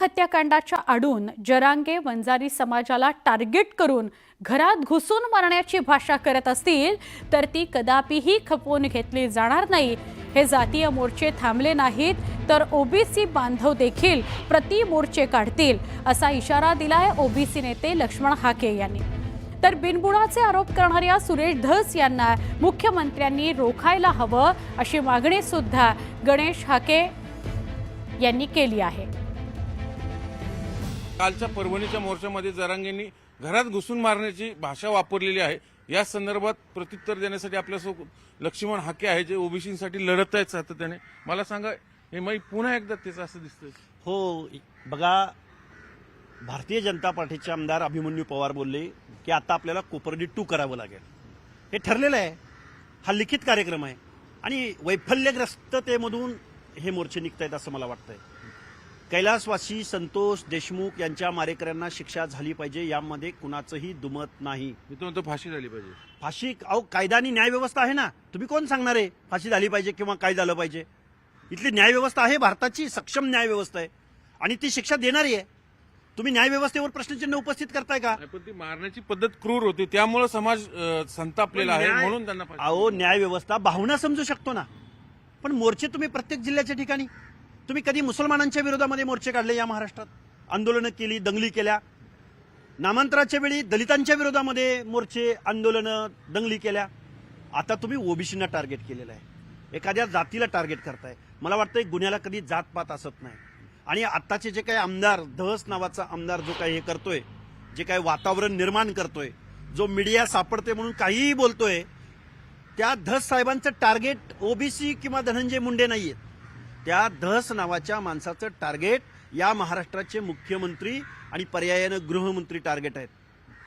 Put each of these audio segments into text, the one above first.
हत्याकांडाच्या आडून जरांगे वंजारी समाजाला टार्गेट करून घरात घुसून मारण्याची भाषा करत असतील तर ती कदापिही खपवून घेतली जाणार नाही। हे जातीय मोर्चे थांबले नाहीत तर ओबीसी बांधव देखील प्रति मोर्चे काढतील असा इशारा दिलाय ओबीसी नेते लक्ष्मण हाके यांनी। तर बिनबुडाचे आरोप करणाऱ्या सुरेश धस यांना मुख्यमंत्र्यांनी रोखायला हवं अशी मागणी सुद्धा गणेश हाके यांनी केली आहे। कालच्या परभणीच्या मोर्चामध्ये जरांगेंनी घरात घुसून मारण्याची भाषा वापरलेली आहे। या संदर्भात प्रत्युत्तर देण्यासाठी आपल्यासोबत लक्ष्मण हाके आहे, जे ओबीसीसाठी लढत आहेत सातत्याने। मला सांगा, हे मी पुन्हा एकदा तेच असं दिसतंय? हो, बघा, भारतीय जनता पार्टीचे आमदार अभिमन्यू पवार बोलले की आता आपल्याला कोपर्डी 2 करावं लागेल। हे ठरलेलं आहे, हा लिखित कार्यक्रम आहे आणि वैफल्यग्रस्ततेमधून हे मोर्चे निघतायत असं मला वाटतंय। कैलासवासी संतोष देशमुख यांच्या मारेकऱ्यांना शिक्षा झाली पाहिजे, यामध्ये कुणाचंही दुमत नाही। मी तो म्हणतो फाशी झाली पाहिजे। फाशी, अहो, कायदा आणि न्यायव्यवस्था आहे ना, तुम्ही कोण सांगणार आहे फाशी झाली पाहिजे किंवा काय झालं पाहिजे? इथली न्यायव्यवस्था आहे, भारताची सक्षम न्यायव्यवस्था आहे आणि ती शिक्षा देणारी आहे। तुम्ही न्यायव्यवस्थेवर प्रश्नचिन्ह उपस्थित करताय का? पण ती मारण्याची पद्धत क्रूर होती, त्यामुळे समाज संतापलेला आहे, म्हणून त्यांना फाशी। अहो, न्यायव्यवस्था भावना समजू शकतो ना, पण मोर्चे तुम्ही प्रत्येक जिल्ह्याच्या ठिकाणी, तुम्ही कधी मुसलमानांच्या विरोधामध्ये मोर्चे काढले या महाराष्ट्रात? आंदोलनं केली, दंगली केल्या। नामांतराच्या वेळी दलितांच्या विरोधामध्ये मोर्चे, आंदोलनं, दंगली केल्या। आता तुम्ही ओबीसीना टार्गेट केलेलं आहे, एखाद्या जातीला टार्गेट करताय। मला वाटतं गुन्ह्याला कधी जातपात असत नाही आणि आत्ताचे जे काही आमदार, धस नावाचा आमदार जो काही हे करतोय, जे काही वातावरण निर्माण करतोय, जो मीडिया सापडते म्हणून काहीही बोलतोय, त्या धस साहेबांचं टार्गेट ओबीसी किंवा धनंजय मुंडे नाहीये। त्या धस नावाच्या माणसाचं टार्गेट या महाराष्ट्राचे मुख्यमंत्री आणि पर्यायानं गृहमंत्री टार्गेट आहेत,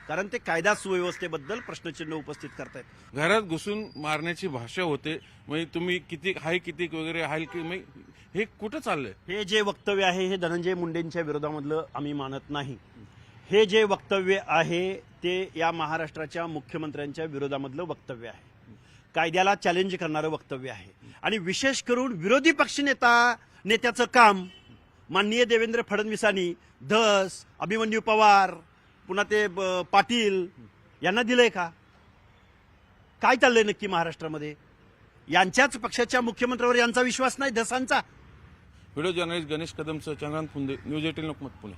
कारण ते कायदा सुव्यवस्थेबद्दल प्रश्नचिन्ह उपस्थित करतायत। घरात घुसून मारण्याची भाषा होते, म्हणजे तुम्ही किती हाय किती वगैरे हाय की, हे कुठं चाललंय? हे जे वक्तव्य आहे हे धनंजय मुंडेंच्या विरोधामधलं आम्ही मानत नाही। हे जे वक्तव्य आहे ते या महाराष्ट्राच्या मुख्यमंत्र्यांच्या विरोधामधलं वक्तव्य आहे, कायद्याला चॅलेंज करणारं वक्तव्य आहे आणि विशेष करून विरोधी नेत्याचं काम माननीय देवेंद्र फडणवीसांनी धस, अभिमन्यू पवार, पुन्हा ते पाटील यांना दिलंय का? काय चाललंय नक्की महाराष्ट्रामध्ये? यांच्याच पक्षाच्या मुख्यमंत्र्यावर यांचा विश्वास नाही धसांचा। व्हिडिओ जर्नलिस्ट गणेश कदमसह चंद्रकांत फुंदे, न्यूज 18 लोकमत, पुणे।